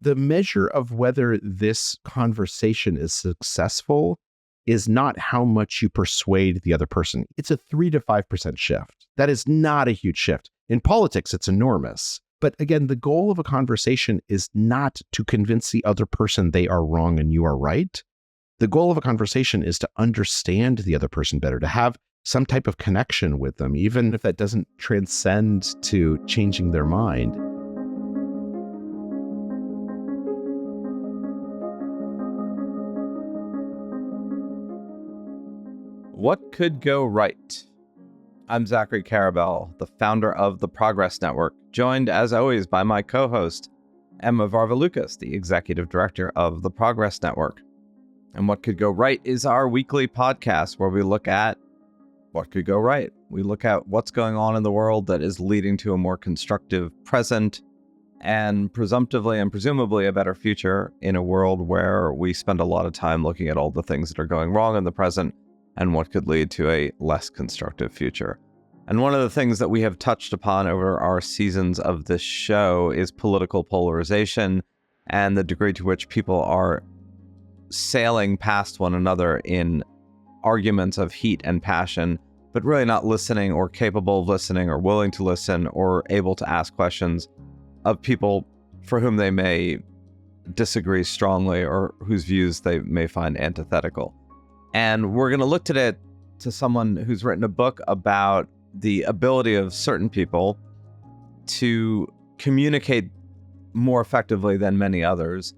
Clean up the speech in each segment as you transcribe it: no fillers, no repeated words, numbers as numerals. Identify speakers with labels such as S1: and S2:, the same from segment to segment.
S1: The measure of whether this conversation is successful is not how much you persuade the other person. It's a 3 to 5% shift. That is not a huge shift. In politics, it's enormous. But again, the goal of a conversation is not to convince the other person they are wrong and you are right. The goal of a conversation is to understand the other person better, to have some type of connection with them, even if that doesn't transcend to changing their mind.
S2: What could go right? I'm Zachary Carabell, the founder of the Progress Network, joined as always by my co-host, Emma Varvaloucas, the executive director of the Progress Network. And What Could Go Right is our weekly podcast where we look at what could go right. We look at what's going on in the world that is leading to a more constructive present and presumptively and presumably a better future in a world where we spend a lot of time looking at all the things that are going wrong in the present and what could lead to a less constructive future. And one of the things that we have touched upon over our seasons of this show is political polarization and the degree to which people are sailing past one another in arguments of heat and passion, but really not listening or capable of listening or willing to listen or able to ask questions of people for whom they may disagree strongly or whose views they may find antithetical. And we're going to look today to someone who's written a book about the ability of certain people to communicate more effectively than many others,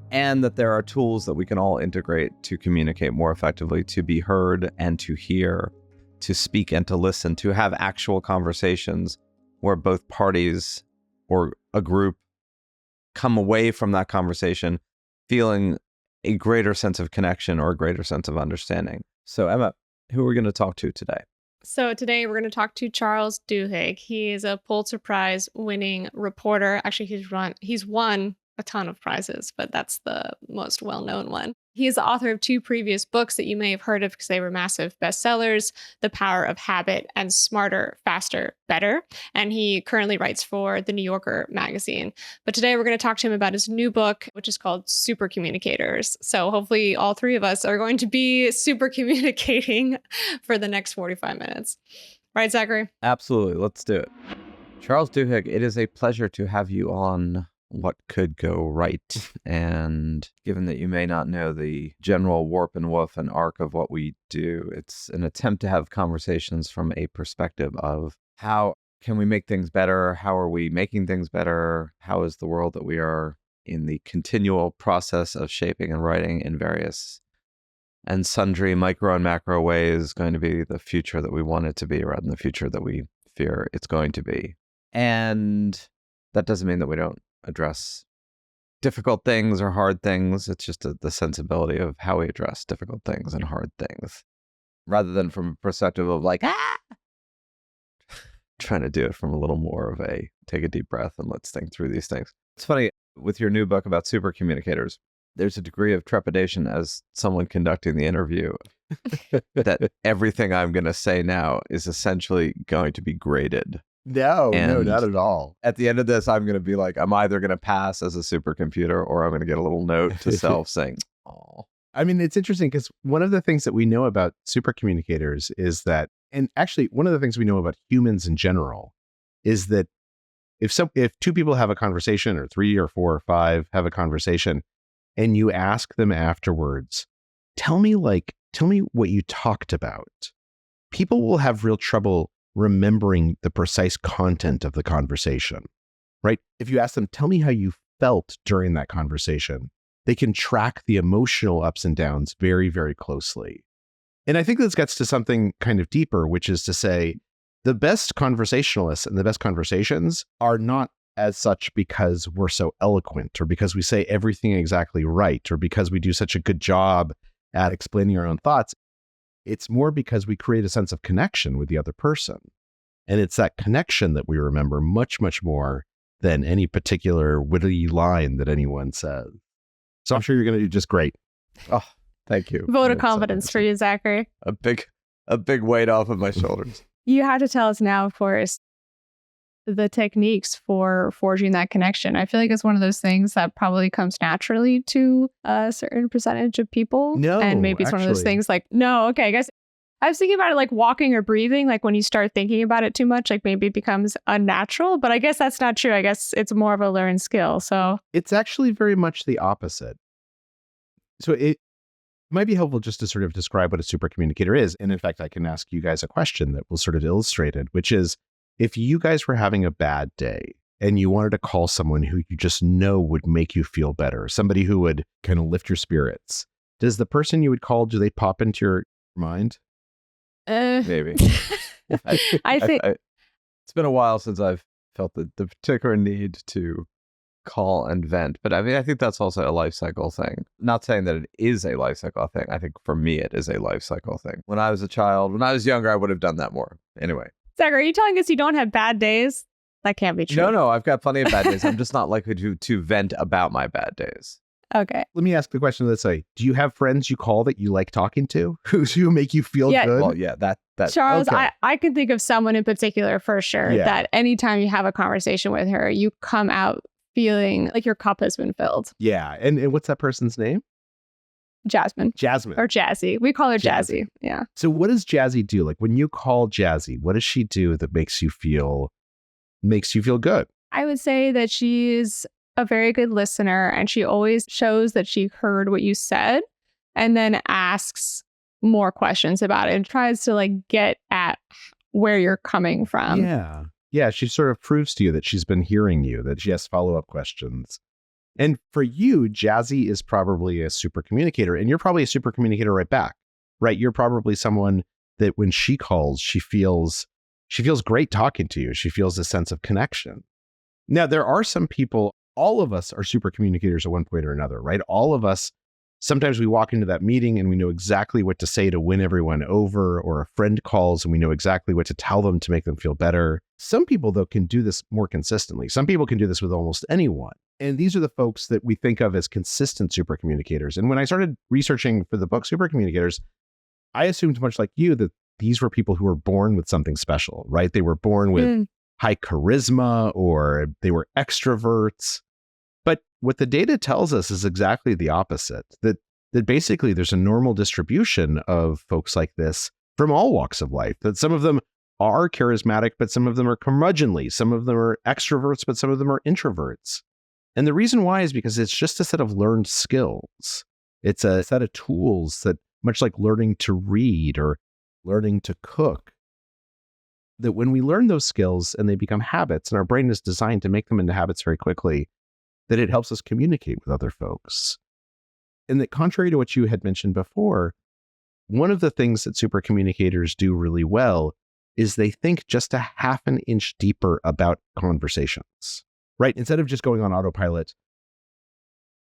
S2: and that there are tools that we can all integrate to communicate more effectively, to be heard and to hear, to speak and to listen, to have actual conversations where both parties or a group come away from that conversation feeling a greater sense of connection or a greater sense of understanding. So Emma, who are we going to talk to today?
S3: So today we're going to talk to Charles Duhigg. He is a Pulitzer Prize-winning reporter. Actually, he's won a ton of prizes, but that's the most well-known one. He is the author of 2 previous books that you may have heard of because they were massive bestsellers, The Power of Habit and Smarter, Faster, Better. And he currently writes for The New Yorker magazine. But today we're going to talk to him about his new book, which is called Supercommunicators. So hopefully all 3 of us are going to be super communicating for the next 45 minutes. Right, Zachary?
S2: Absolutely. Let's do it. Charles Duhigg, it is a pleasure to have you on What Could Go Right. And given that you may not know the general warp and woof and arc of what we do, it's an attempt to have conversations from a perspective of how can we make things better? How are we making things better? How is the world that we are in the continual process of shaping and writing in various and sundry micro and macro ways going to be the future that we want it to be rather than the future that we fear it's going to be? And that doesn't mean that we don't address difficult things or hard things. It's just the sensibility of how we address difficult things and hard things, rather than from a perspective of like, trying to do it from a little more of a take a deep breath and let's think through these things. It's funny, with your new book about supercommunicators, there's a degree of trepidation as someone conducting the interview that everything I'm going to say now is essentially going to be graded.
S1: No, not at all.
S2: At the end of this, I'm going to be like, I'm either going to pass as a supercomputer or I'm going to get a little note to self saying, oh.
S1: I mean, it's interesting because one of the things that we know about supercommunicators is that, and actually one of the things we know about humans in general is that if 2 people have a conversation, or 3 or 4 or 5 have a conversation, and you ask them afterwards, tell me what you talked about, people will have real trouble remembering the precise content of the conversation, right? If you ask them, tell me how you felt during that conversation, they can track the emotional ups and downs very, very closely. And I think this gets to something kind of deeper, which is to say the best conversationalists and the best conversations are not as such because we're so eloquent or because we say everything exactly right or because we do such a good job at explaining our own thoughts. It's more because we create a sense of connection with the other person. And it's that connection that we remember much, much more than any particular witty line that anyone says. So I'm sure you're going to do just great.
S2: Oh, thank you.
S3: Vote of confidence for you, Zachary.
S2: A big weight off of my shoulders.
S3: You have to tell us now, of course, the techniques for forging that connection? I feel like it's one of those things that probably comes naturally to a certain percentage of people.
S1: No,
S3: and maybe it's one of those
S1: actually.
S3: things like, no, okay, I guess I was thinking about it like walking or breathing. Like when you start thinking about it too much, like maybe it becomes unnatural, but I guess that's not true. I guess it's more of a learned skill. So
S1: It's actually very much the opposite. So it might be helpful just to sort of describe what a supercommunicator is. And in fact, I can ask you guys a question that will sort of illustrate it, which is if you guys were having a bad day and you wanted to call someone who you just know would make you feel better, somebody who would kind of lift your spirits, does the person you would call, do they pop into your mind?
S2: Maybe.
S3: I think
S2: It's been a while since I've felt the particular need to call and vent, but I mean, I think that's also a life cycle thing. Not saying that it is a life cycle thing. I think for me, it is a life cycle thing. When I was a child, when I was younger, I would have done that more. Anyway.
S3: Zachary, are you telling us you don't have bad days? That can't be true.
S2: No, I've got plenty of bad days. I'm just not likely to vent about my bad days.
S3: Okay.
S1: Let me ask the question this way. Do you have friends you call that you like talking to who make you feel
S3: Yeah.
S1: good?
S2: Well, yeah, that
S3: Charles,
S1: okay.
S3: I can think of someone in particular for sure
S1: Yeah.
S3: that anytime you have a conversation with her, you come out feeling like your cup has been filled.
S1: Yeah. And what's that person's name?
S3: Jasmine
S1: Jasmine.
S3: or Jazzy. We call her
S1: Jazzy.
S3: Jazzy. Yeah.
S1: So what does Jazzy do? Like when you call Jazzy, what does she do that makes you feel good?
S3: I would say that she's a very good listener and she always shows that she heard what you said and then asks more questions about it and tries to like get at where you're coming from.
S1: Yeah. Yeah. She sort of proves to you that she's been hearing you, that she has follow-up questions. And for you, Jazzy is probably a super communicator, and you're probably a super communicator right back, right? You're probably someone that when she calls, she feels great talking to you. She feels a sense of connection. Now, there are some people, all of us are super communicators at one point or another, right? All of us, sometimes we walk into that meeting and we know exactly what to say to win everyone over, or a friend calls and we know exactly what to tell them to make them feel better. Some people, though, can do this more consistently. Some people can do this with almost anyone. And these are the folks that we think of as consistent supercommunicators. And when I started researching for the book Supercommunicators, I assumed, much like you, that these were people who were born with something special, right? They were born with high charisma, or they were extroverts. But what the data tells us is exactly the opposite, that basically there's a normal distribution of folks like this from all walks of life, that some of them are charismatic, but some of them are curmudgeonly. Some of them are extroverts, but some of them are introverts. And the reason why is because it's just a set of learned skills. It's a set of tools that, much like learning to read or learning to cook, that when we learn those skills and they become habits, and our brain is designed to make them into habits very quickly, that it helps us communicate with other folks. And that, contrary to what you had mentioned before, one of the things that supercommunicators do really well is they think just a half an inch deeper about conversations, right? Instead of just going on autopilot,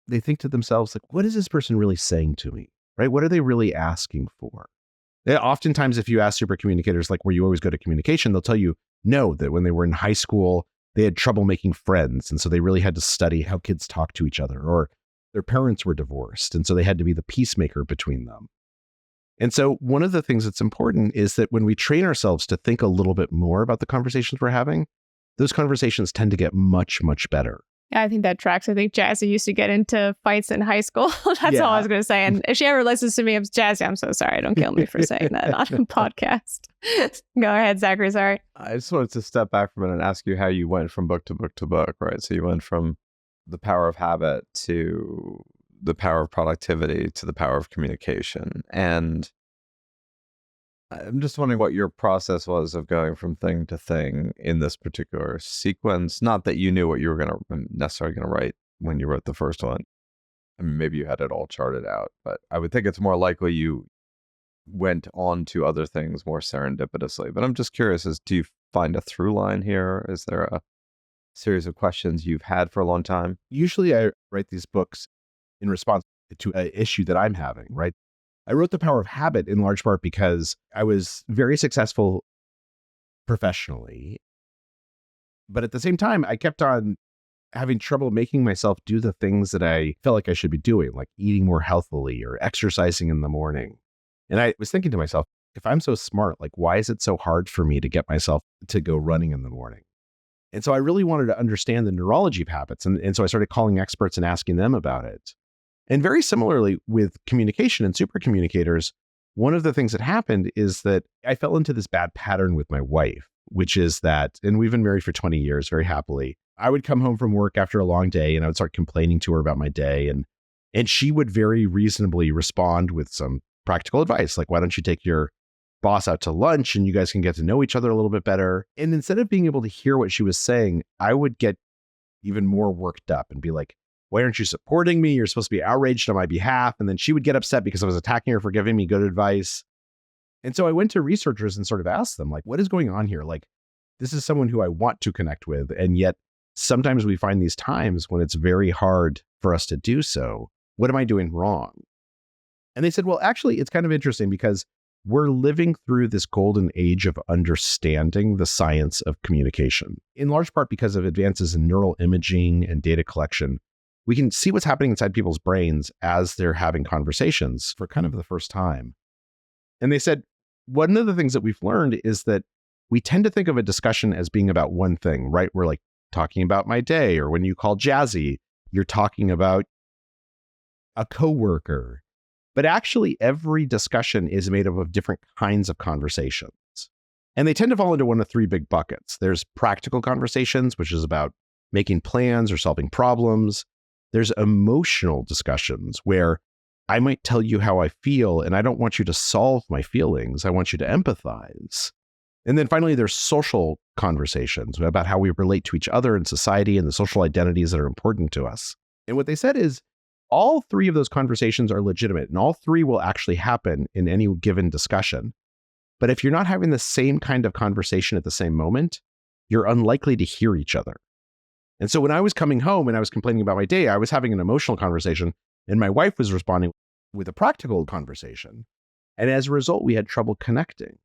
S1: they think to themselves, like, what is this person really saying to me, right? What are they really asking for? Oftentimes, if you ask supercommunicators, like, where you always go to communication, they'll tell you, no, that when they were in high school, they had trouble making friends. And so they really had to study how kids talk to each other, or their parents were divorced. And so they had to be the peacemaker between them. And so one of the things that's important is that when we train ourselves to think a little bit more about the conversations we're having, those conversations tend to get much, much better.
S3: Yeah, I think that tracks. I think Jazzy used to get into fights in high school. That's all I was going to say. And if she ever listens to me, I'm Jazzy. I'm so sorry. Don't kill me for saying that on a podcast. Go ahead, Zachary. Sorry.
S2: I just wanted to step back from it and ask you how you went from book to book to book, right? So you went from the power of habit to the power of productivity to the power of communication. And I'm just wondering what your process was of going from thing to thing in this particular sequence. Not that you knew what you were necessarily going to write when you wrote the first one. I mean, maybe you had it all charted out, but I would think it's more likely you went on to other things more serendipitously. But I'm just curious, do you find a through line here? Is there a series of questions you've had for a long time?
S1: Usually I write these books in response to an issue that I'm having, right? I wrote The Power of Habit in large part because I was very successful professionally. But at the same time, I kept on having trouble making myself do the things that I felt like I should be doing, like eating more healthily or exercising in the morning. And I was thinking to myself, if I'm so smart, like, why is it so hard for me to get myself to go running in the morning? And so I really wanted to understand the neurology of habits. And so I started calling experts and asking them about it. And very similarly with communication and supercommunicators, one of the things that happened is that I fell into this bad pattern with my wife, which is that, and we've been married for 20 years very happily. I would come home from work after a long day and I would start complaining to her about my day. And she would very reasonably respond with some practical advice, like, why don't you take your boss out to lunch and you guys can get to know each other a little bit better. And instead of being able to hear what she was saying, I would get even more worked up and be like, why aren't you supporting me? You're supposed to be outraged on my behalf. And then she would get upset because I was attacking her for giving me good advice. And so I went to researchers and sort of asked them, like, what is going on here? Like, this is someone who I want to connect with. And yet sometimes we find these times when it's very hard for us to do so. What am I doing wrong? And they said, well, actually, it's kind of interesting because we're living through this golden age of understanding the science of communication, in large part because of advances in neural imaging and data collection. We can see what's happening inside people's brains as they're having conversations for kind of the first time. And they said, one of the things that we've learned is that we tend to think of a discussion as being about one thing, right? We're like talking about my day, or when you call Jazzy, you're talking about a coworker. But actually, every discussion is made up of different kinds of conversations. And they tend to fall into one of three big buckets. There's practical conversations, which is about making plans or solving problems. There's emotional discussions where I might tell you how I feel, and I don't want you to solve my feelings. I want you to empathize. And then finally, there's social conversations about how we relate to each other in society and the social identities that are important to us. And what they said is, all three of those conversations are legitimate, and all three will actually happen in any given discussion. But if you're not having the same kind of conversation at the same moment, you're unlikely to hear each other. And so when I was coming home and I was complaining about my day, I was having an emotional conversation, and my wife was responding with a practical conversation. And as a result, we had trouble connecting.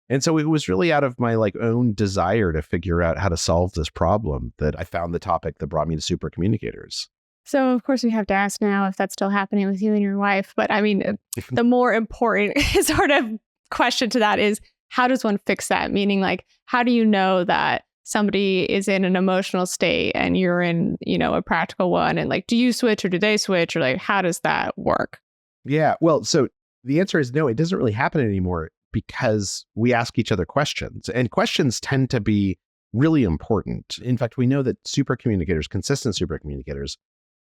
S1: And so it was really out of my own desire to figure out how to solve this problem that I found the topic that brought me to Supercommunicators.
S3: So, of course, we have to ask now if that's still happening with you and your wife. But I mean, the more important sort of question to that is, how does one fix that? Meaning, how do you know that somebody is in an emotional state and you're in, a practical one? And do you switch or do they switch? Or how does that work?
S1: Yeah, well, so the answer is no, it doesn't really happen anymore because we ask each other questions. And questions tend to be really important. In fact, we know that supercommunicators, consistent supercommunicators,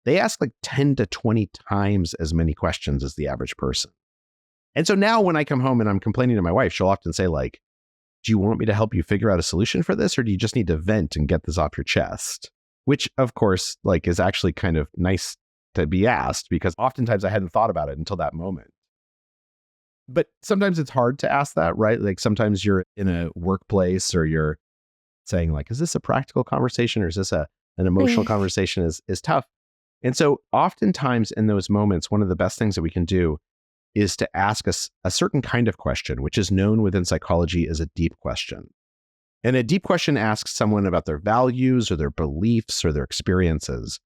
S1: they ask 10 to 20 times as many questions as the average person. And so now when I come home and I'm complaining to my wife, she'll often say do you want me to help you figure out a solution for this? Or do you just need to vent and get this off your chest? Which of course, is actually kind of nice to be asked because oftentimes I hadn't thought about it until that moment. But sometimes it's hard to ask that, right? Sometimes you're in a workplace or you're saying is this a practical conversation or is this an emotional conversation is tough. And so oftentimes in those moments, one of the best things that we can do is to ask us a certain kind of question, which is known within psychology as a deep question. And a deep question asks someone about their values or their beliefs or their experiences,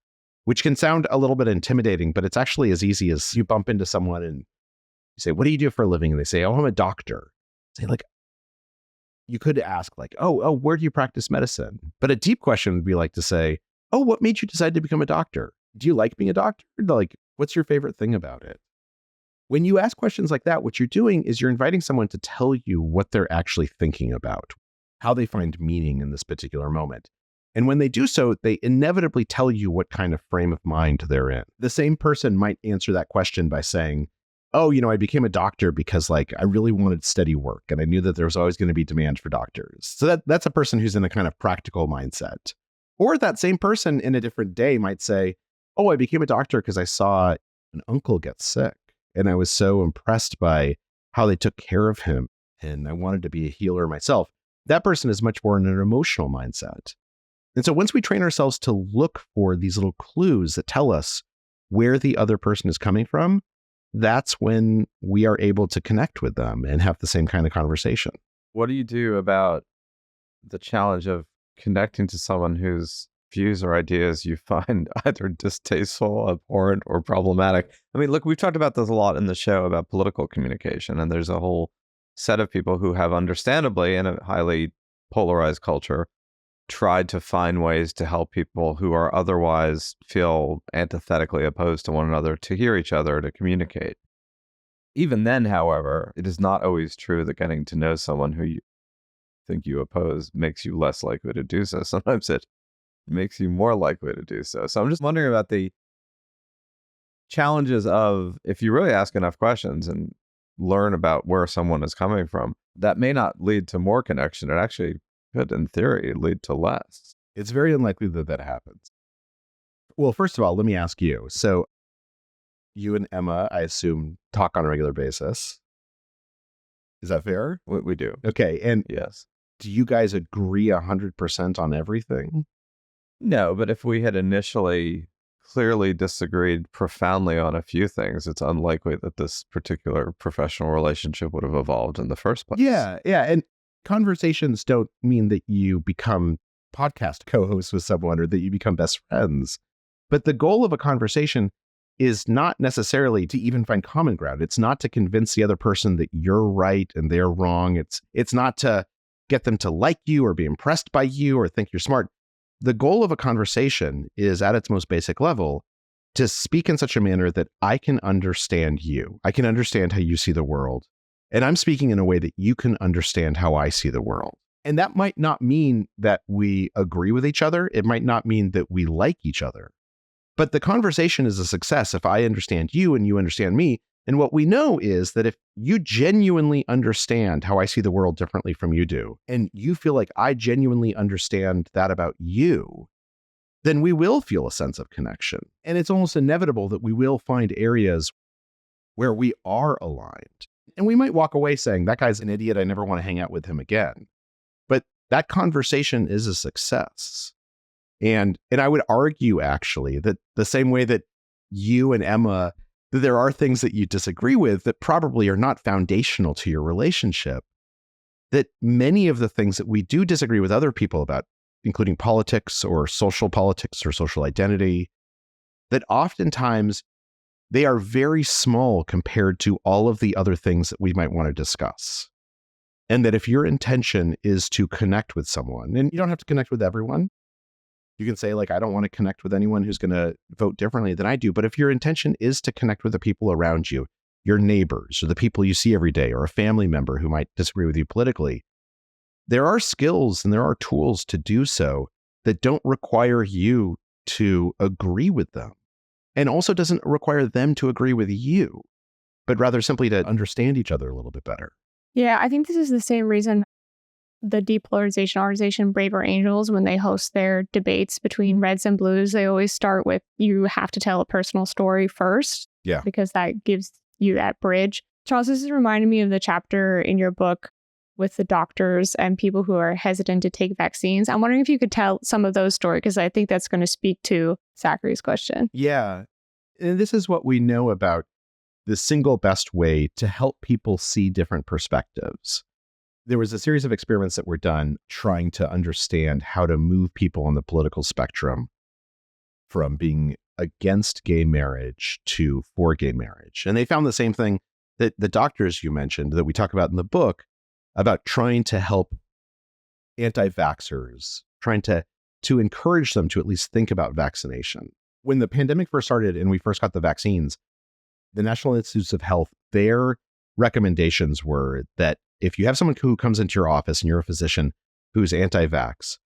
S1: which can sound a little bit intimidating, but it's actually as easy as you bump into someone and you say, what do you do for a living? And they say, oh, I'm a doctor. Say you could ask oh, where do you practice medicine? But a deep question would be to say, oh, what made you decide to become a doctor? Do you like being a doctor? What's your favorite thing about it? When you ask questions like that, what you're doing is you're inviting someone to tell you what they're actually thinking about, how they find meaning in this particular moment. And when they do so, they inevitably tell you what kind of frame of mind they're in. The same person might answer that question by saying, oh, I became a doctor because I really wanted steady work and I knew that there was always going to be demand for doctors. So that's a person who's in a kind of practical mindset. Or that same person in a different day might say, oh, I became a doctor because I saw an uncle get sick and I was so impressed by how they took care of him and I wanted to be a healer myself. That person is much more in an emotional mindset. And so once we train ourselves to look for these little clues that tell us where the other person is coming from, that's when we are able to connect with them and have the same kind of conversation.
S2: What do you do about the challenge of connecting to someone whose views or ideas you find either distasteful, abhorrent, or problematic? I mean, look, we've talked about this a lot in the show about political communication, and there's a whole set of people who have, understandably, in a highly polarized culture, tried to find ways to help people who are otherwise feel antithetically opposed to one another to hear each other, to communicate. Even then, however, it is not always true that getting to know someone who you think you oppose makes you less likely to do so. Sometimes it makes you more likely to do so. So I'm just wondering about the challenges of, if you really ask enough questions and learn about where someone is coming from, that may not lead to more connection. It actually could, in theory, lead to less.
S1: It's very unlikely that that happens. Well, first of all, let me ask you. So you and Emma, I assume, talk on a regular basis. Is that fair?
S2: We do.
S1: Okay. And
S2: Yes.
S1: do you guys agree 100% on everything?
S2: No, but if we had initially clearly disagreed profoundly on a few things, it's unlikely that this particular professional relationship would have evolved in the first place.
S1: Yeah. Yeah. And conversations don't mean that you become podcast co-hosts with someone or that you become best friends. But the goal of a conversation is not necessarily to even find common ground. It's not to convince the other person that you're right and they're wrong. It's not to get them to like you or be impressed by you or think you're smart. The goal of a conversation is, at its most basic level, to speak in such a manner that I can understand you. I can understand how you see the world. And I'm speaking in a way that you can understand how I see the world. And that might not mean that we agree with each other. It might not mean that we like each other. But the conversation is a success if I understand you and you understand me. And what we know is that if you genuinely understand how I see the world differently from you do, and you feel like I genuinely understand that about you, then we will feel a sense of connection. And it's almost inevitable that we will find areas where we are aligned. And we might walk away saying, that guy's an idiot, I never want to hang out with him again. But that conversation is a success. And I would argue, actually, that the same way that you and Emma, that there are things that you disagree with that probably are not foundational to your relationship, that many of the things that we do disagree with other people about, including politics or social identity, that oftentimes they are very small compared to all of the other things that we might want to discuss. And that if your intention is to connect with someone, and you don't have to connect with everyone, you can say, like, I don't want to connect with anyone who's going to vote differently than I do. But if your intention is to connect with the people around you, your neighbors, or the people you see every day, or a family member who might disagree with you politically, there are skills and there are tools to do so that don't require you to agree with them, and also doesn't require them to agree with you, but rather simply to understand each other a little bit better.
S3: Yeah, I think this is the same reason the depolarization organization Braver Angels, when they host their debates between Reds and Blues, they always start with, you have to tell a personal story first.
S1: Yeah.
S3: Because that gives you that bridge. Charles, this is reminding me of the chapter in your book with the doctors and people who are hesitant to take vaccines. I'm wondering if you could tell some of those stories, because I think that's going to speak to Zachary's question.
S1: Yeah. And this is what we know about the single best way to help people see different perspectives. There was a series of experiments that were done trying to understand how to move people on the political spectrum from being against gay marriage to for gay marriage. And they found the same thing that the doctors you mentioned that we talk about in the book, about trying to help anti-vaxxers, trying to encourage them to at least think about vaccination. When the pandemic first started and we first got the vaccines, the National Institutes of Health, their recommendations were that if you have someone who comes into your office and you're a physician who's anti-vax,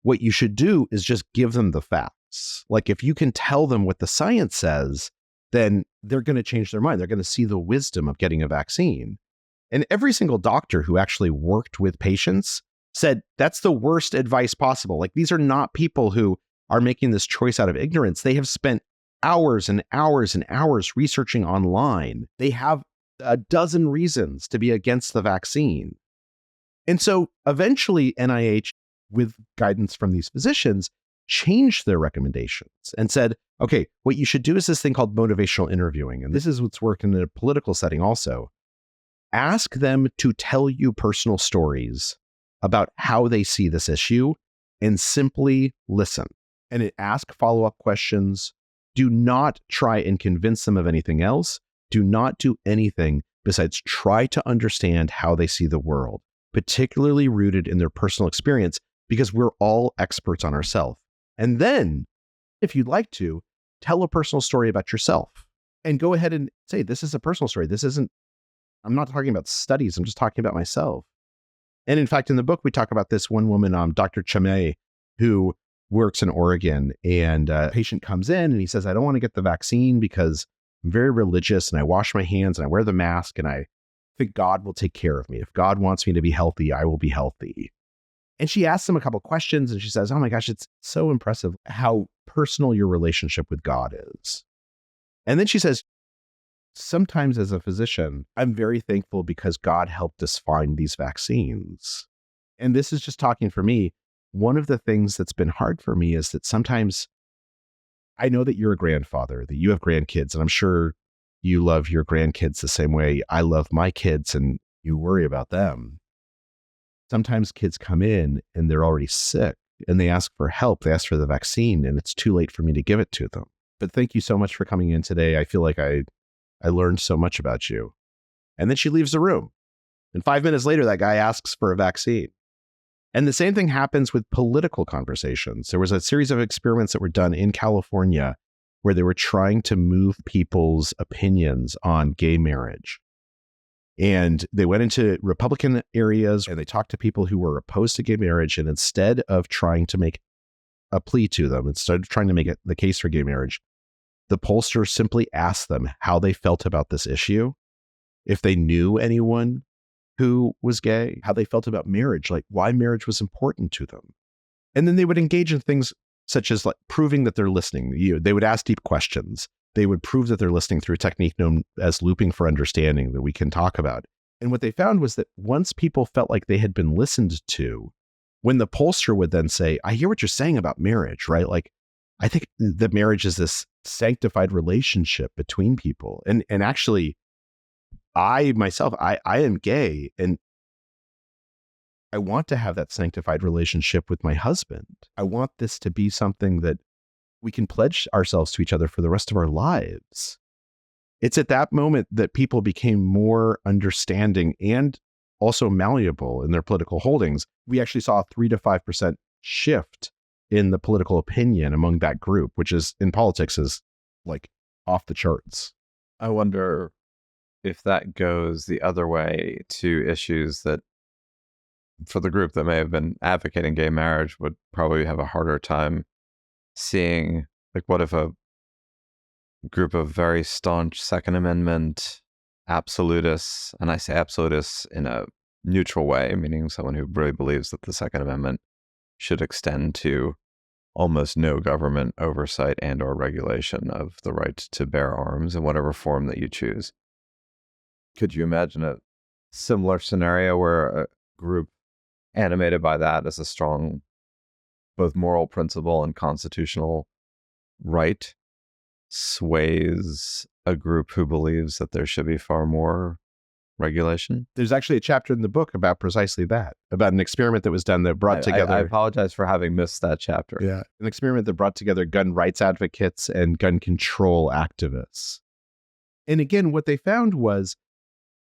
S1: what you should do is just give them the facts. Like, if you can tell them what the science says, then they're going to change their mind. They're going to see the wisdom of getting a vaccine. And every single doctor who actually worked with patients said that's the worst advice possible. Like, these are not people who are making this choice out of ignorance. They have spent hours and hours and hours researching online. They have a dozen reasons to be against the vaccine. And so eventually NIH, with guidance from these physicians, changed their recommendations and said, okay, what you should do is this thing called motivational interviewing. And this is what's worked in a political setting also. Ask them to tell you personal stories about how they see this issue and simply listen. And ask follow-up questions. Do not try and convince them of anything else. Do not do anything besides try to understand how they see the world, particularly rooted in their personal experience, because we're all experts on ourselves. And then, if you'd like to, tell a personal story about yourself and go ahead and say, this is a personal story. I'm not talking about studies. I'm just talking about myself. And in fact, in the book, we talk about this one woman, Dr. Chamay, who works in Oregon, and a patient comes in and he says, I don't want to get the vaccine because I'm very religious and I wash my hands and I wear the mask and I think God will take care of me. If God wants me to be healthy, I will be healthy. And she asks him a couple questions and she says, oh my gosh, it's so impressive how personal your relationship with God is. And then she says, sometimes as a physician, I'm very thankful because God helped us find these vaccines. And this is just talking for me. One of the things that's been hard for me is that sometimes I know that you're a grandfather, that you have grandkids, and I'm sure you love your grandkids the same way I love my kids and you worry about them. Sometimes kids come in and they're already sick and they ask for help. They ask for the vaccine and it's too late for me to give it to them. But thank you so much for coming in today. I feel like I learned so much about you. And then she leaves the room. And 5 minutes later, that guy asks for a vaccine. And the same thing happens with political conversations. There was a series of experiments that were done in California where they were trying to move people's opinions on gay marriage. And they went into Republican areas and they talked to people who were opposed to gay marriage. And instead of trying to make a plea to them, instead of trying to make it the case for gay marriage, the pollster simply asked them how they felt about this issue, if they knew anyone who was gay, how they felt about marriage, like why marriage was important to them. And then they would engage in things such as like proving that they're listening. They would ask deep questions. They would prove that they're listening through a technique known as looping for understanding that we can talk about. And what they found was that once people felt like they had been listened to, when the pollster would then say, I hear what you're saying about marriage, right? Like, I think that marriage is this sanctified relationship between people. And actually, I myself, I am gay and I want to have that sanctified relationship with my husband. I want this to be something that we can pledge ourselves to each other for the rest of our lives. It's at that moment that people became more understanding and also malleable in their political holdings. We actually saw a 3 to 5% shift in the political opinion among that group, which is in politics is like off the charts.
S2: I wonder if that goes the other way to issues that for the group that may have been advocating gay marriage would probably have a harder time seeing, like, what if a group of very staunch Second Amendment absolutists, and I say absolutists in a neutral way, meaning someone who really believes that the Second Amendment should extend to almost no government oversight and or regulation of the right to bear arms in whatever form that you choose. Could you imagine a similar scenario where a group animated by that as a strong both moral principle and constitutional right sways a group who believes that there should be far more regulation?
S1: There's actually a chapter in the book about precisely that, about an experiment that was done that brought together...
S2: I apologize for having missed that chapter.
S1: Yeah, an experiment that brought together gun rights advocates and gun control activists. And again, what they found was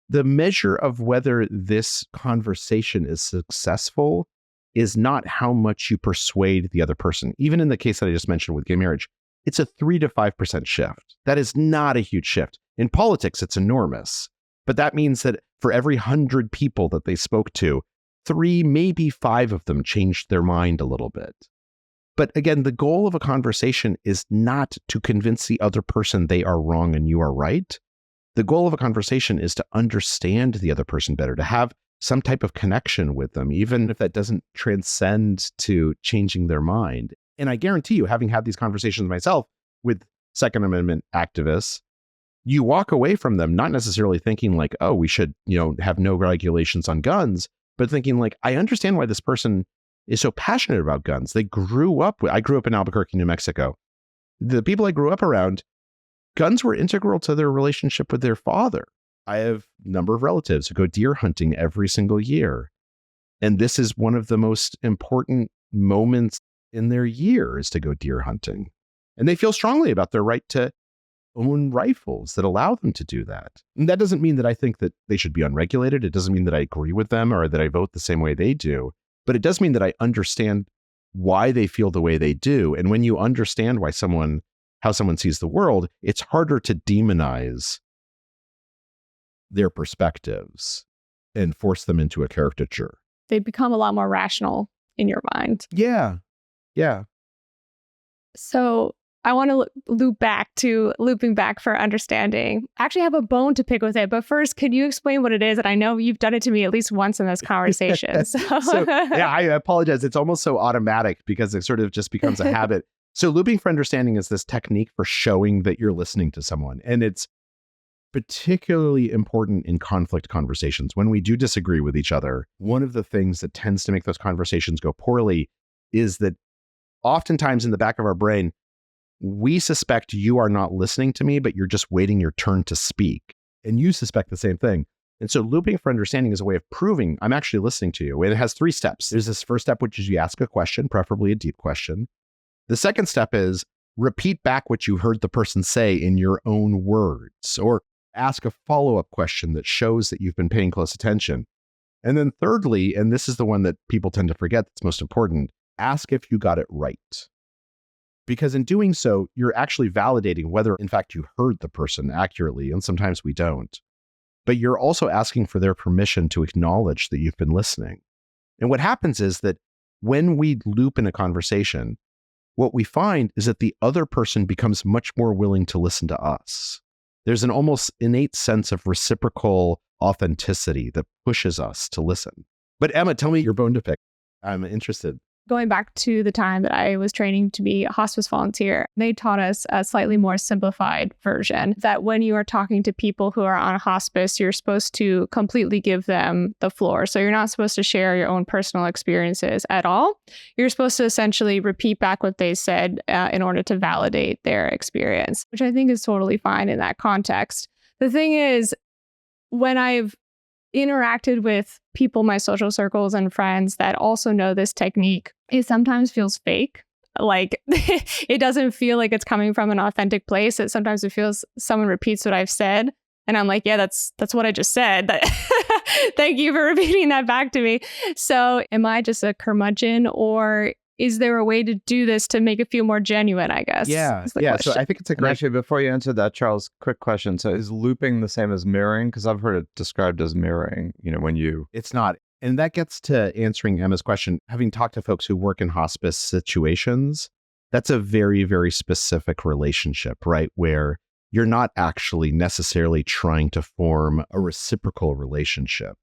S1: the measure of whether this conversation is successful is not how much you persuade the other person. Even in the case that I just mentioned with gay marriage, it's a 3 to 5% shift. That is not a huge shift. In politics, it's enormous. But that means that for every 100 people that they spoke to, 3, maybe 5 of them changed their mind a little bit. But again, the goal of a conversation is not to convince the other person they are wrong and you are right. The goal of a conversation is to understand the other person better, to have some type of connection with them, even if that doesn't transcend to changing their mind. And I guarantee you, having had these conversations myself with Second Amendment activists, you walk away from them not necessarily thinking like, oh, we should, have no regulations on guns, but thinking like, I understand why this person is so passionate about guns. I grew up in Albuquerque, New Mexico. The people I grew up around, guns were integral to their relationship with their father. I have a number of relatives who go deer hunting every single year. And this is one of the most important moments in their year is to go deer hunting. And they feel strongly about their right to own rifles that allow them to do that. And that doesn't mean that I think that they should be unregulated. It doesn't mean that I agree with them or that I vote the same way they do. but it does mean that I understand why they feel the way they do. And when you understand how someone sees the world, it's harder to demonize their perspectives and force them into a caricature.
S3: They become a lot more rational in your mind.
S1: Yeah. Yeah.
S3: So I want to looping back for understanding. I actually have a bone to pick with it, but first, can you explain what it is? And I know you've done it to me at least once in this conversation.
S1: Yeah, I apologize. It's almost so automatic because it sort of just becomes a habit. So looping for understanding is this technique for showing that you're listening to someone. And it's particularly important in conflict conversations. When we do disagree with each other, one of the things that tends to make those conversations go poorly is that oftentimes in the back of our brain, we suspect you are not listening to me, but you're just waiting your turn to speak. And you suspect the same thing. And so looping for understanding is a way of proving I'm actually listening to you. And it has 3 steps. There's this first step, which is you ask a question, preferably a deep question. The second step is repeat back what you heard the person say in your own words, or ask a follow-up question that shows that you've been paying close attention. And then thirdly, and this is the one that people tend to forget that's most important, ask if you got it right. Because in doing so, you're actually validating whether, in fact, you heard the person accurately, and sometimes we don't. But you're also asking for their permission to acknowledge that you've been listening. And what happens is that when we loop in a conversation, what we find is that the other person becomes much more willing to listen to us. There's an almost innate sense of reciprocal authenticity that pushes us to listen. But Emma, tell me your bone to pick. I'm interested.
S3: Going back to the time that I was training to be a hospice volunteer, they taught us a slightly more simplified version that when you are talking to people who are on hospice, you're supposed to completely give them the floor. So you're not supposed to share your own personal experiences at all. You're supposed to essentially repeat back what they said in order to validate their experience, which I think is totally fine in that context. The thing is, when I've interacted with people, my social circles and friends that also know this technique, it sometimes feels fake. Like it doesn't feel like it's coming from an authentic place. Sometimes it feels someone repeats what I've said. And I'm like, yeah, that's what I just said. Thank you for repeating that back to me. So am I just a curmudgeon, or is there a way to do this to make it feel more genuine, I guess?
S1: Yeah. So I think it's a great...
S2: Actually, before you answer that, Charles, quick question. So is looping the same as mirroring? Because I've heard it described as mirroring, when you...
S1: It's not. And that gets to answering Emma's question. Having talked to folks who work in hospice situations, that's a very, very specific relationship, right? Where you're not actually necessarily trying to form a reciprocal relationship.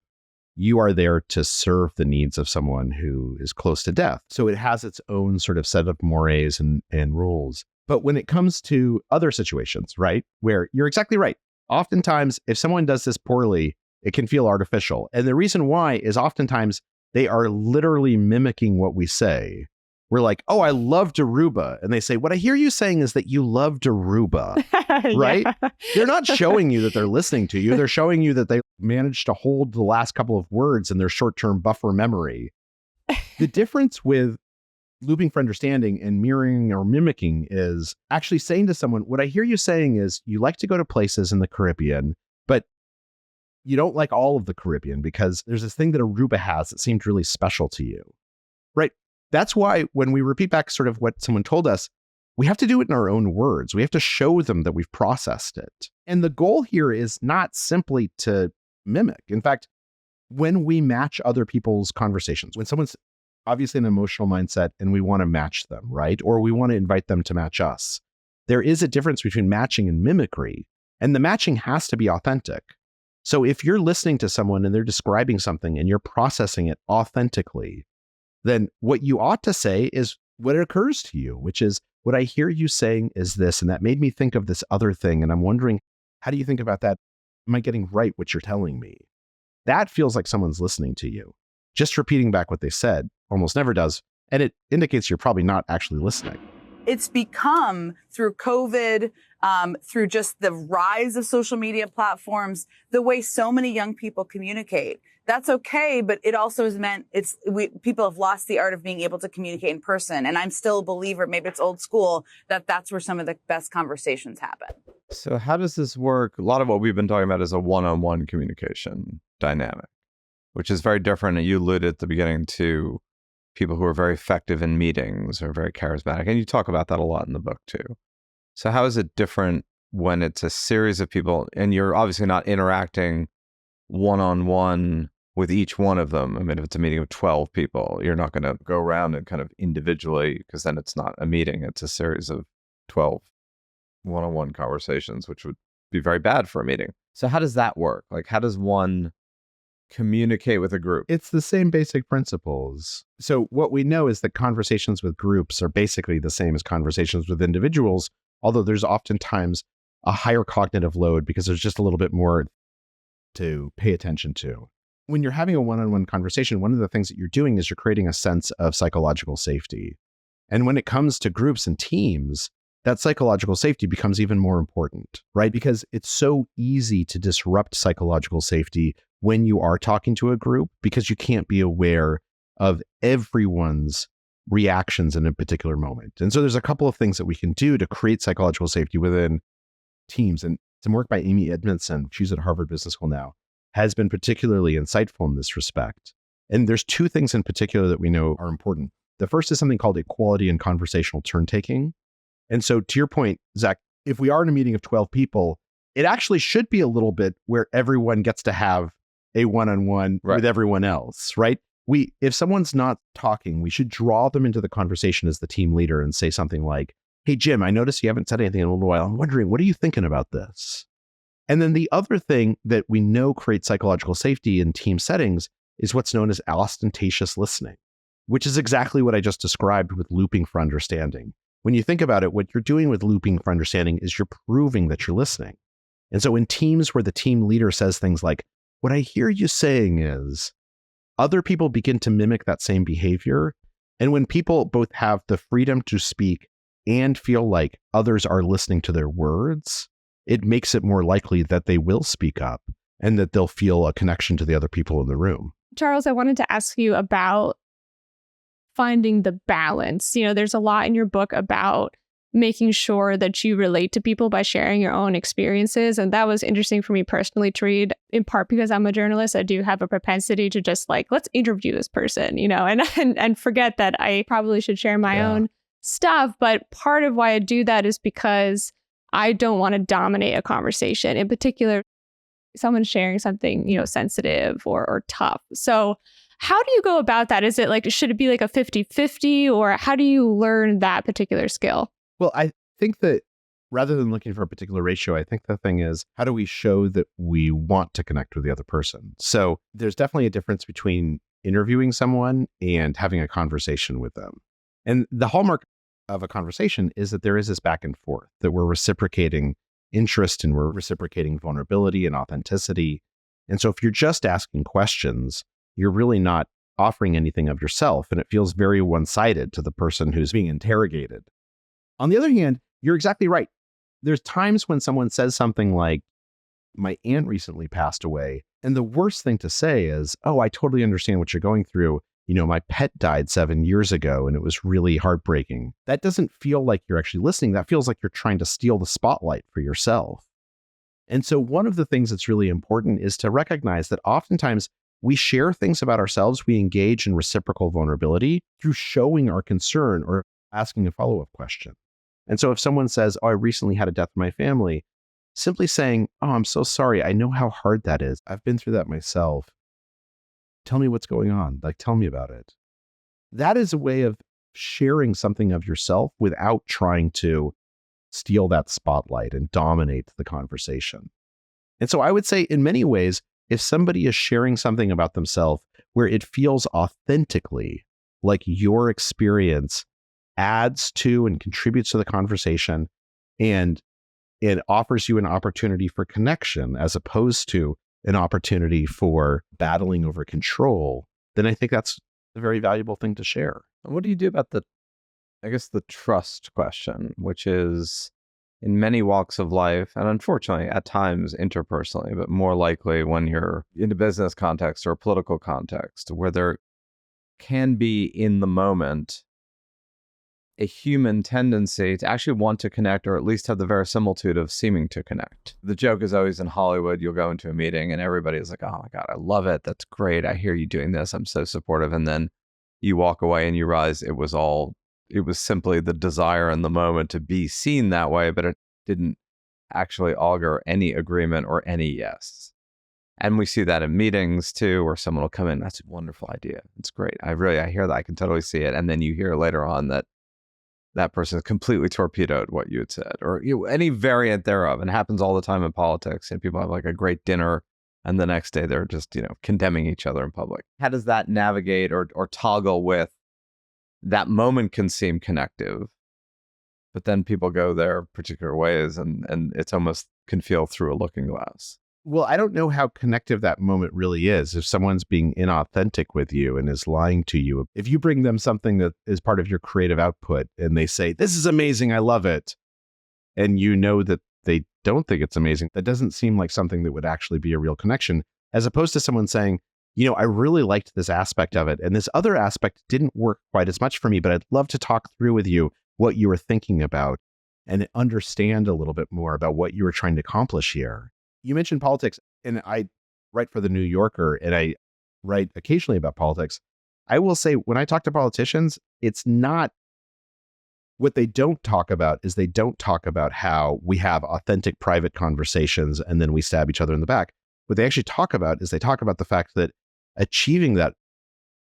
S1: You are there to serve the needs of someone who is close to death. So it has its own sort of set of mores and rules. But when it comes to other situations, right, where you're exactly right. Oftentimes, if someone does this poorly, it can feel artificial. And the reason why is oftentimes they are literally mimicking what we say. We're like, oh, I loved Aruba. And they say, what I hear you saying is that you loved Aruba, right?
S3: Yeah.
S1: They're not showing you that they're listening to you. They're showing you that they managed to hold the last couple of words in their short-term buffer memory. The difference with looping for understanding and mirroring or mimicking is actually saying to someone, what I hear you saying is you like to go to places in the Caribbean, but you don't like all of the Caribbean because there's this thing that Aruba has that seemed really special to you, right? That's why when we repeat back sort of what someone told us, we have to do it in our own words. We have to show them that we've processed it. And the goal here is not simply to mimic. In fact, when we match other people's conversations, when someone's obviously an emotional mindset and we want to match them, right? Or we want to invite them to match us, there is a difference between matching and mimicry. And the matching has to be authentic. So if you're listening to someone and they're describing something and you're processing it authentically, then what you ought to say is what occurs to you, which is what I hear you saying is this, and that made me think of this other thing. And I'm wondering, how do you think about that? Am I getting right what you're telling me? That feels like someone's listening to you. Just repeating back what they said almost never does. And it indicates you're probably not actually listening.
S4: It's become, through COVID, through just the rise of social media platforms, the way so many young people communicate. That's okay, but it also has meant people have lost the art of being able to communicate in person. And I'm still a believer, maybe it's old school, that's where some of the best conversations happen.
S2: So how does this work? A lot of what we've been talking about is a one-on-one communication dynamic, which is very different. And you alluded at the beginning to people who are very effective in meetings or very charismatic. And you talk about that a lot in the book too. So how is it different when it's a series of people and you're obviously not interacting one-on-one with each one of them? I mean, if it's a meeting of 12 people, you're not going to go around and kind of individually, because then it's not a meeting. It's a series of 12 one-on-one conversations, which would be very bad for a meeting. So how does that work? Like, how does one communicate with a group?
S1: It's the same basic principles. So what we know is that conversations with groups are basically the same as conversations with individuals, although there's oftentimes a higher cognitive load because there's just a little bit more to pay attention to. When you're having a one-on-one conversation, one of the things that you're doing is you're creating a sense of psychological safety. And when it comes to groups and teams, that psychological safety becomes even more important, right? Because it's so easy to disrupt psychological safety when you are talking to a group because you can't be aware of everyone's reactions in a particular moment. And so there's a couple of things that we can do to create psychological safety within teams. And some work by Amy Edmondson, she's at Harvard Business School now, has been particularly insightful in this respect. And there's two things in particular that we know are important. The first is something called equality and conversational turn-taking. And so to your point, Zach, if we are in a meeting of 12 people, it actually should be a little bit where everyone gets to have a one-on-one with everyone else, right? If someone's not talking, we should draw them into the conversation as the team leader and say something like, hey, Jim, I noticed you haven't said anything in a little while. I'm wondering, what are you thinking about this? And then the other thing that we know creates psychological safety in team settings is what's known as ostentatious listening, which is exactly what I just described with looping for understanding. When you think about it, what you're doing with looping for understanding is you're proving that you're listening. And so in teams where the team leader says things like, what I hear you saying is, other people begin to mimic that same behavior. And when people both have the freedom to speak and feel like others are listening to their words, it makes it more likely that they will speak up and that they'll feel a connection to the other people in the room.
S3: Charles, I wanted to ask you about finding the balance. You know, there's a lot in your book about making sure that you relate to people by sharing your own experiences. And that was interesting for me personally to read, in part because I'm a journalist. I do have a propensity to just like, let's interview this person, you know, and forget that I probably should share my own stuff. But part of why I do that is because I don't want to dominate a conversation. In particular, someone sharing something, you know, sensitive or tough. So how do you go about that? Is it like, should it be like a 50-50 or how do you learn that particular skill?
S1: Well, I think that rather than looking for a particular ratio, I think the thing is, how do we show that we want to connect with the other person? So there's definitely a difference between interviewing someone and having a conversation with them. And the hallmark of a conversation is that there is this back and forth, that we're reciprocating interest and we're reciprocating vulnerability and authenticity. And so if you're just asking questions, you're really not offering anything of yourself. And it feels very one-sided to the person who's being interrogated. On the other hand, you're exactly right. There's times when someone says something like, my aunt recently passed away. And the worst thing to say is, oh, I totally understand what you're going through. You know, my pet died 7 years ago and it was really heartbreaking. That doesn't feel like you're actually listening. That feels like you're trying to steal the spotlight for yourself. And so one of the things that's really important is to recognize that oftentimes we share things about ourselves. We engage in reciprocal vulnerability through showing our concern or asking a follow-up question. And so if someone says, oh, I recently had a death in my family, simply saying, oh, I'm so sorry. I know how hard that is. I've been through that myself. Tell me what's going on. Like, tell me about it. That is a way of sharing something of yourself without trying to steal that spotlight and dominate the conversation. And so I would say in many ways, if somebody is sharing something about themselves where it feels authentically like your experience adds to and contributes to the conversation, and it offers you an opportunity for connection as opposed to an opportunity for battling over control, then I think that's a very valuable thing to share.
S2: What do you do about the trust question, which is in many walks of life, and unfortunately at times interpersonally, but more likely when you're in a business context or a political context, where there can be in the moment a human tendency to actually want to connect, or at least have the verisimilitude of seeming to connect. The joke is always in Hollywood, you'll go into a meeting and everybody is like, oh my God, I love it. That's great. I hear you doing this. I'm so supportive. And then you walk away and you realize it was simply the desire in the moment to be seen that way, but it didn't actually augur any agreement or any yes. And we see that in meetings too, where someone will come in, that's a wonderful idea. It's great. I hear that. I can totally see it. And then you hear later on that that person completely torpedoed what you had said, or any variant thereof. And it happens all the time in politics. And people have like a great dinner, and the next day they're just, condemning each other in public. How does that navigate or toggle with that moment can seem connective, but then people go their particular ways, and it's almost can feel through a looking glass?
S1: Well, I don't know how connective that moment really is. If someone's being inauthentic with you and is lying to you, if you bring them something that is part of your creative output and they say, "This is amazing, I love it," and you know that they don't think it's amazing, that doesn't seem like something that would actually be a real connection, as opposed to someone saying, I really liked this aspect of it, and this other aspect didn't work quite as much for me, but I'd love to talk through with you what you were thinking about and understand a little bit more about what you were trying to accomplish here. You mentioned politics, and I write for the New Yorker, and I write occasionally about politics. I will say, when I talk to politicians, it's not, what they don't talk about is they don't talk about how we have authentic private conversations and then we stab each other in the back. What they actually talk about is they talk about the fact that achieving that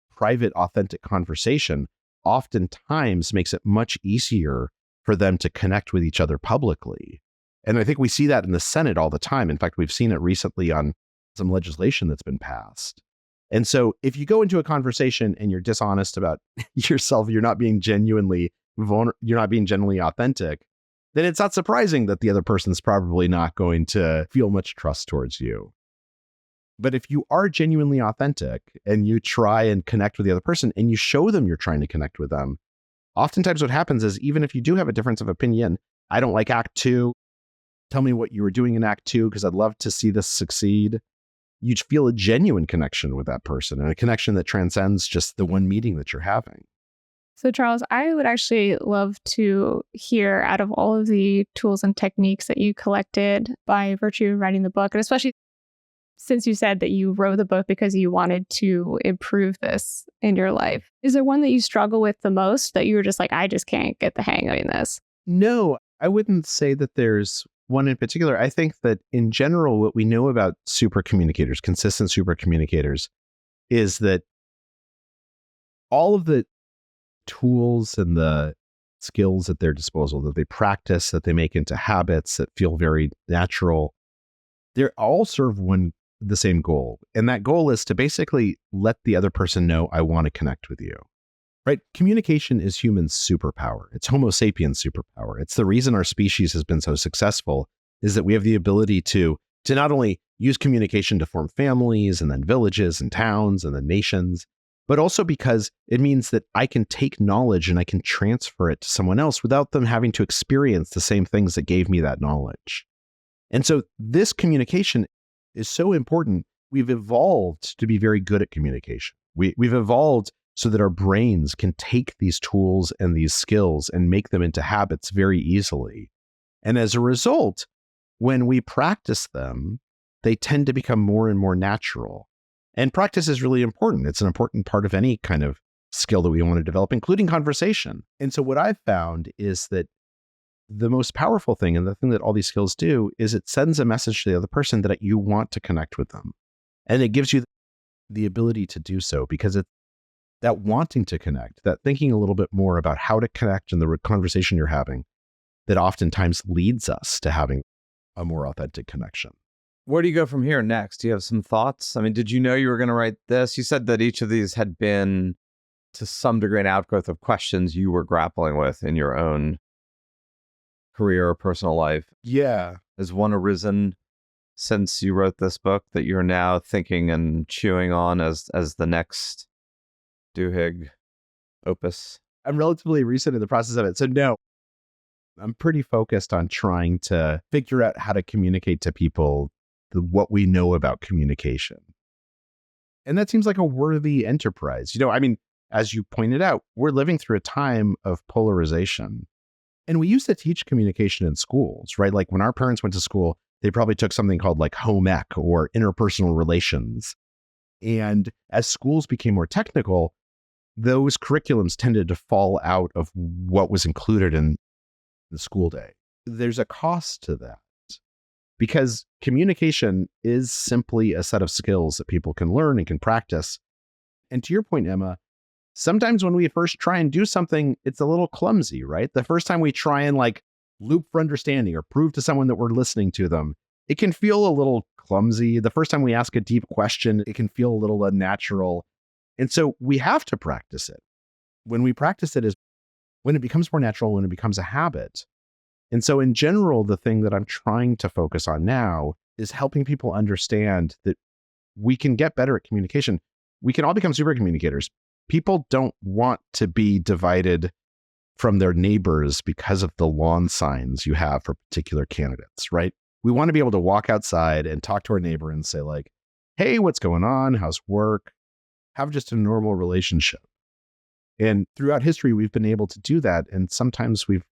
S1: private, authentic conversation oftentimes makes it much easier for them to connect with each other publicly. And I think we see that in the Senate all the time. In fact, we've seen it recently on some legislation that's been passed. And so if you go into a conversation and you're dishonest about yourself, you're not being genuinely authentic, then it's not surprising that the other person's probably not going to feel much trust towards you. But if you are genuinely authentic and you try and connect with the other person and you show them you're trying to connect with them, oftentimes what happens is, even if you do have a difference of opinion, I don't like Act 2. Tell me what you were doing in Act 2 because I'd love to see this succeed. You feel a genuine connection with that person, and a connection that transcends just the one meeting that you're having.
S3: So, Charles, I would actually love to hear, out of all of the tools and techniques that you collected by virtue of writing the book, and especially since you said that you wrote the book because you wanted to improve this in your life, is there one that you struggle with the most, that you were just like, I just can't get the hang of doing this?
S1: No, I wouldn't say that there's one in particular. I think that in general, what we know about supercommunicators, consistent supercommunicators, is that all of the tools and the skills at their disposal that they practice, that they make into habits that feel very natural, they all serve the same goal. And that goal is to basically let the other person know, I want to connect with you. Right? Communication is human superpower. It's Homo sapiens superpower. It's the reason our species has been so successful, is that we have the ability to not only use communication to form families and then villages and towns and then nations, but also because it means that I can take knowledge and I can transfer it to someone else without them having to experience the same things that gave me that knowledge. And so this communication is so important. We've evolved to be very good at communication. We've evolved so that our brains can take these tools and these skills and make them into habits very easily. And as a result, when we practice them, they tend to become more and more natural. And practice is really important. It's an important part of any kind of skill that we want to develop, including conversation. And so what I've found is that the most powerful thing, and the thing that all these skills do, is it sends a message to the other person that you want to connect with them. And it gives you the ability to do so, because it's that wanting to connect, that thinking a little bit more about how to connect in the conversation you're having, that oftentimes leads us to having a more authentic connection.
S2: Where do you go from here next? Do you have some thoughts? I mean, did you know you were going to write this? You said that each of these had been, to some degree, an outgrowth of questions you were grappling with in your own career or personal life.
S1: Yeah.
S2: Has one arisen since you wrote this book that you're now thinking and chewing on as the next Duhigg opus?
S1: I'm relatively recent in the process of it. So no, I'm pretty focused on trying to figure out how to communicate to people what we know about communication. And that seems like a worthy enterprise. I mean, as you pointed out, we're living through a time of polarization. And we used to teach communication in schools, right? Like when our parents went to school, they probably took something called like home ec or interpersonal relations. And as schools became more technical, those curriculums tended to fall out of what was included in the school day. There's a cost to that because communication is simply a set of skills that people can learn and can practice. And to your point, Emma, sometimes when we first try and do something, it's a little clumsy, right? The first time we try and loop for understanding or prove to someone that we're listening to them, it can feel a little clumsy. The first time we ask a deep question, it can feel a little unnatural. And so we have to practice it. When we practice it is when it becomes more natural, when it becomes a habit. And so in general, the thing that I'm trying to focus on now is helping people understand that we can get better at communication. We can all become super communicators. People don't want to be divided from their neighbors because of the lawn signs you have for particular candidates, right? We want to be able to walk outside and talk to our neighbor and say hey, what's going on? How's work? Have just a normal relationship. And throughout history, we've been able to do that. And sometimes we've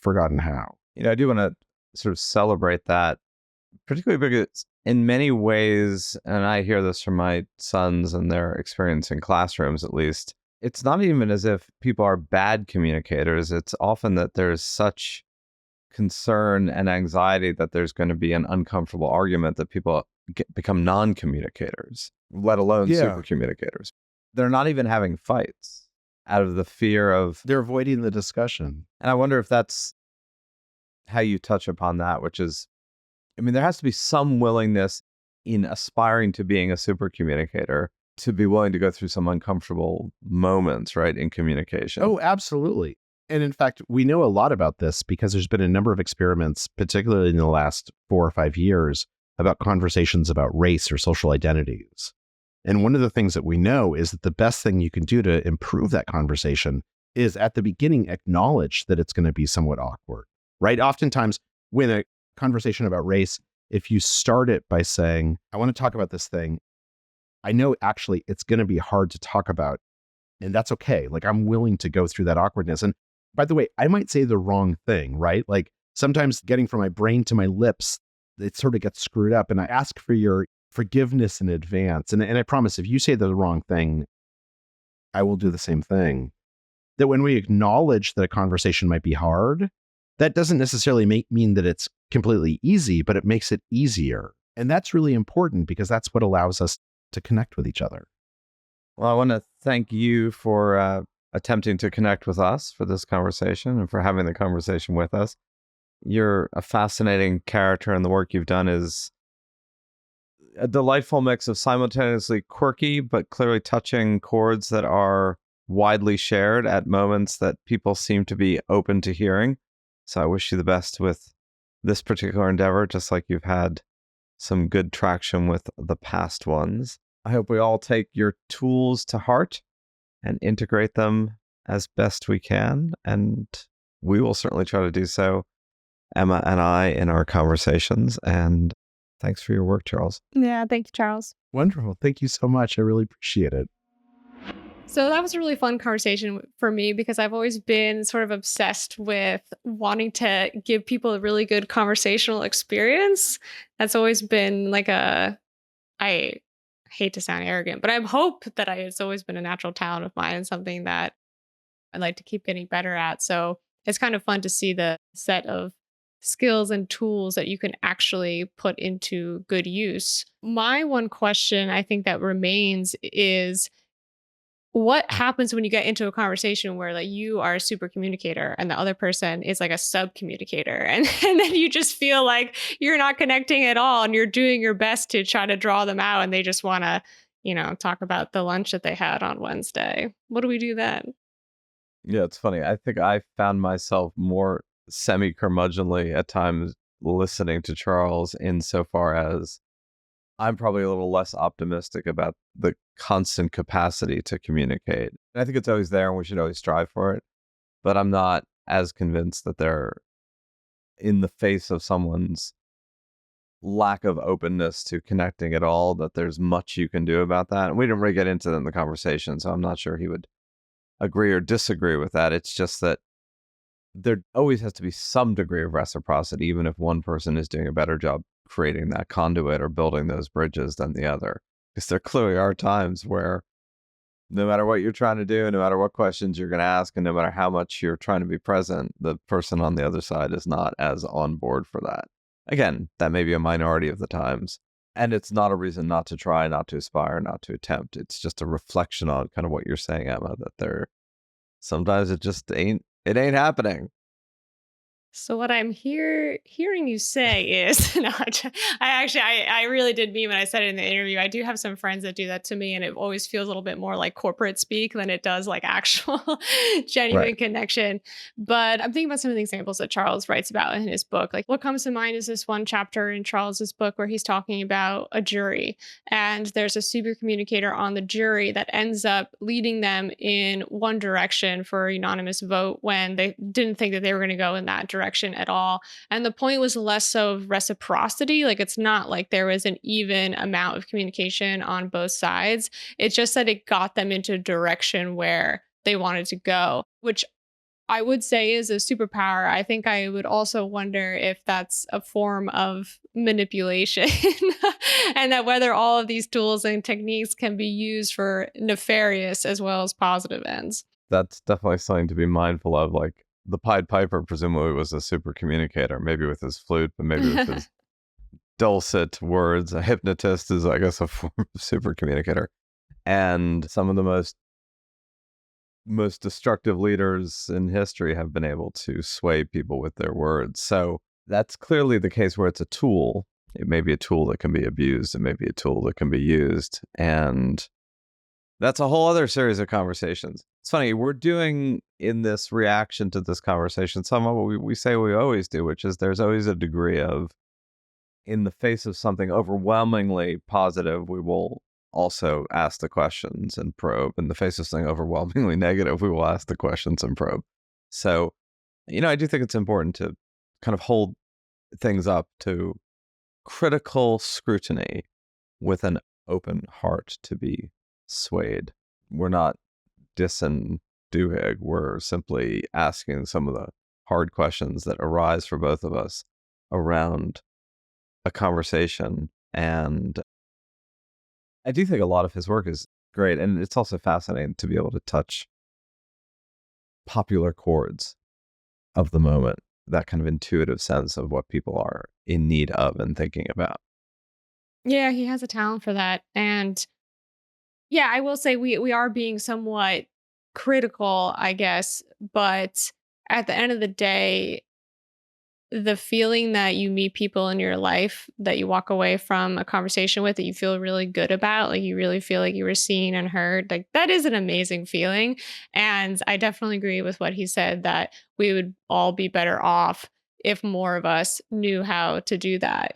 S1: forgotten how.
S2: I do want to sort of celebrate that, particularly because in many ways, and I hear this from my sons and their experience in classrooms, at least, it's not even as if people are bad communicators. It's often that there's such concern and anxiety that there's going to be an uncomfortable argument that people become non-communicators, let alone super communicators. They're not even having fights out of the fear of...
S1: They're avoiding the discussion.
S2: And I wonder if that's how you touch upon that, which is, there has to be some willingness in aspiring to being a super communicator to be willing to go through some uncomfortable moments, right, in communication.
S1: Oh, absolutely. And in fact, we know a lot about this because there's been a number of experiments, particularly in the last 4 or 5 years, about conversations about race or social identities. And one of the things that we know is that the best thing you can do to improve that conversation is at the beginning, acknowledge that it's going to be somewhat awkward, right? Oftentimes, when a conversation about race, if you start it by saying, I want to talk about this thing, I know actually it's going to be hard to talk about, and that's okay. I'm willing to go through that awkwardness. And by the way, I might say the wrong thing, right? Sometimes getting from my brain to my lips, it sort of gets screwed up. And I ask for your forgiveness in advance. And I promise if you say the wrong thing, I will do the same thing. That when we acknowledge that a conversation might be hard, that doesn't necessarily mean that it's completely easy, but it makes it easier. And that's really important because that's what allows us to connect with each other.
S2: Well, I want to thank you for attempting to connect with us for this conversation and for having the conversation with us. You're a fascinating character, and the work you've done is a delightful mix of simultaneously quirky, but clearly touching chords that are widely shared at moments that people seem to be open to hearing. So I wish you the best with this particular endeavor, just like you've had some good traction with the past ones. I hope we all take your tools to heart and integrate them as best we can. And we will certainly try to do so, Emma and I, in our conversations. And thanks for your work, Charles.
S3: Yeah, thank you, Charles.
S1: Wonderful. Thank you so much. I really appreciate it.
S3: So that was a really fun conversation for me because I've always been sort of obsessed with wanting to give people a really good conversational experience. That's always been I hate to sound arrogant, but I hope that it's always been a natural talent of mine and something that I'd like to keep getting better at. So it's kind of fun to see the set of skills and tools that you can actually put into good use. My one question I think that remains is, what happens when you get into a conversation where you are a super communicator and the other person is a sub communicator and then you just feel like you're not connecting at all and you're doing your best to try to draw them out and they just want to, talk about the lunch that they had on Wednesday. What do we do then?
S2: Yeah, it's funny. I think I found myself more semi-curmudgeonly at times listening to Charles insofar as I'm probably a little less optimistic about the constant capacity to communicate. And I think it's always there and we should always strive for it. But I'm not as convinced that they're in the face of someone's lack of openness to connecting at all, that there's much you can do about that. And we didn't really get into that in the conversation, so I'm not sure he would agree or disagree with that. It's just that there always has to be some degree of reciprocity, even if one person is doing a better job creating that conduit or building those bridges than the other. Because there clearly are times where No matter what you're trying to do, no matter what questions you're going to ask, and no matter how much you're trying to be present, the person on the other side is not as on board for that. Again, that may be a minority of the times. And it's not a reason not to try, not to aspire, not to attempt. It's just a reflection on kind of what you're saying, Emma, that sometimes it just ain't happening.
S3: So what I'm hearing you say is, no, I really did mean when I said it in the interview. I do have some friends that do that to me, and it always feels a little bit more like corporate speak than it does like actual genuine
S2: Right.
S3: connection. But I'm thinking about some of the examples that Charles writes about in his book. Like what comes to mind is this one chapter in Charles's book where he's talking about a jury, and there's a super communicator on the jury that ends up leading them in one direction for a unanimous vote when they didn't think that they were going to go in that direction at all. And the point was less so of reciprocity. Like it's not like there was an even amount of communication on both sides. It's just that it got them into a direction where they wanted to go, which I would say is a superpower. I think I would also wonder if that's a form of manipulation and that whether all of these tools and techniques can be used for nefarious as well as positive ends.
S2: That's definitely something to be mindful of. Like the Pied Piper presumably was a super communicator, maybe with his flute, but maybe with his dulcet words. A hypnotist is, I guess, a form of super communicator. And some of the most destructive leaders in history have been able to sway people with their words. So that's clearly the case where it's a tool. It may be a tool that can be abused. It may be a tool that can be used. And that's a whole other series of conversations. It's funny, we're doing in this reaction to this conversation some of what we say we always do, which is there's always a degree of, in the face of something overwhelmingly positive, we will also ask the questions and probe. In the face of something overwhelmingly negative, we will ask the questions and probe. So, I do think it's important to kind of hold things up to critical scrutiny with an open heart to be swayed. We're not dissing Duhigg. We're simply asking some of the hard questions that arise for both of us around a conversation. And I do think a lot of his work is great. And it's also fascinating to be able to touch popular chords of the moment, that kind of intuitive sense of what people are in need of and thinking about.
S3: Yeah, he has a talent for that. And yeah, I will say we are being somewhat critical, I guess, but at the end of the day, the feeling that you meet people in your life that you walk away from a conversation with that you feel really good about, like you really feel like you were seen and heard, like that is an amazing feeling. And I definitely agree with what he said that we would all be better off if more of us knew how to do that.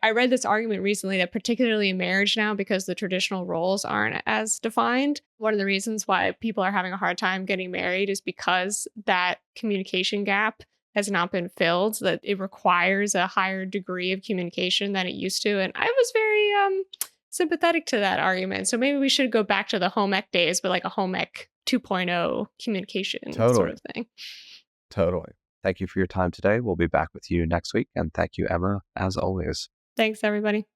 S3: I read this argument recently that particularly in marriage now, because the traditional roles aren't as defined, one of the reasons why people are having a hard time getting married is because that communication gap has not been filled, that it requires a higher degree of communication than it used to. And I was very sympathetic to that argument. So maybe we should go back to the home ec days, but like a home ec 2.0 communication sort
S2: Totally.
S3: of thing.
S2: Totally. Thank you for your time today. We'll be back with you next week. And thank you, Emma, as always.
S3: Thanks, everybody.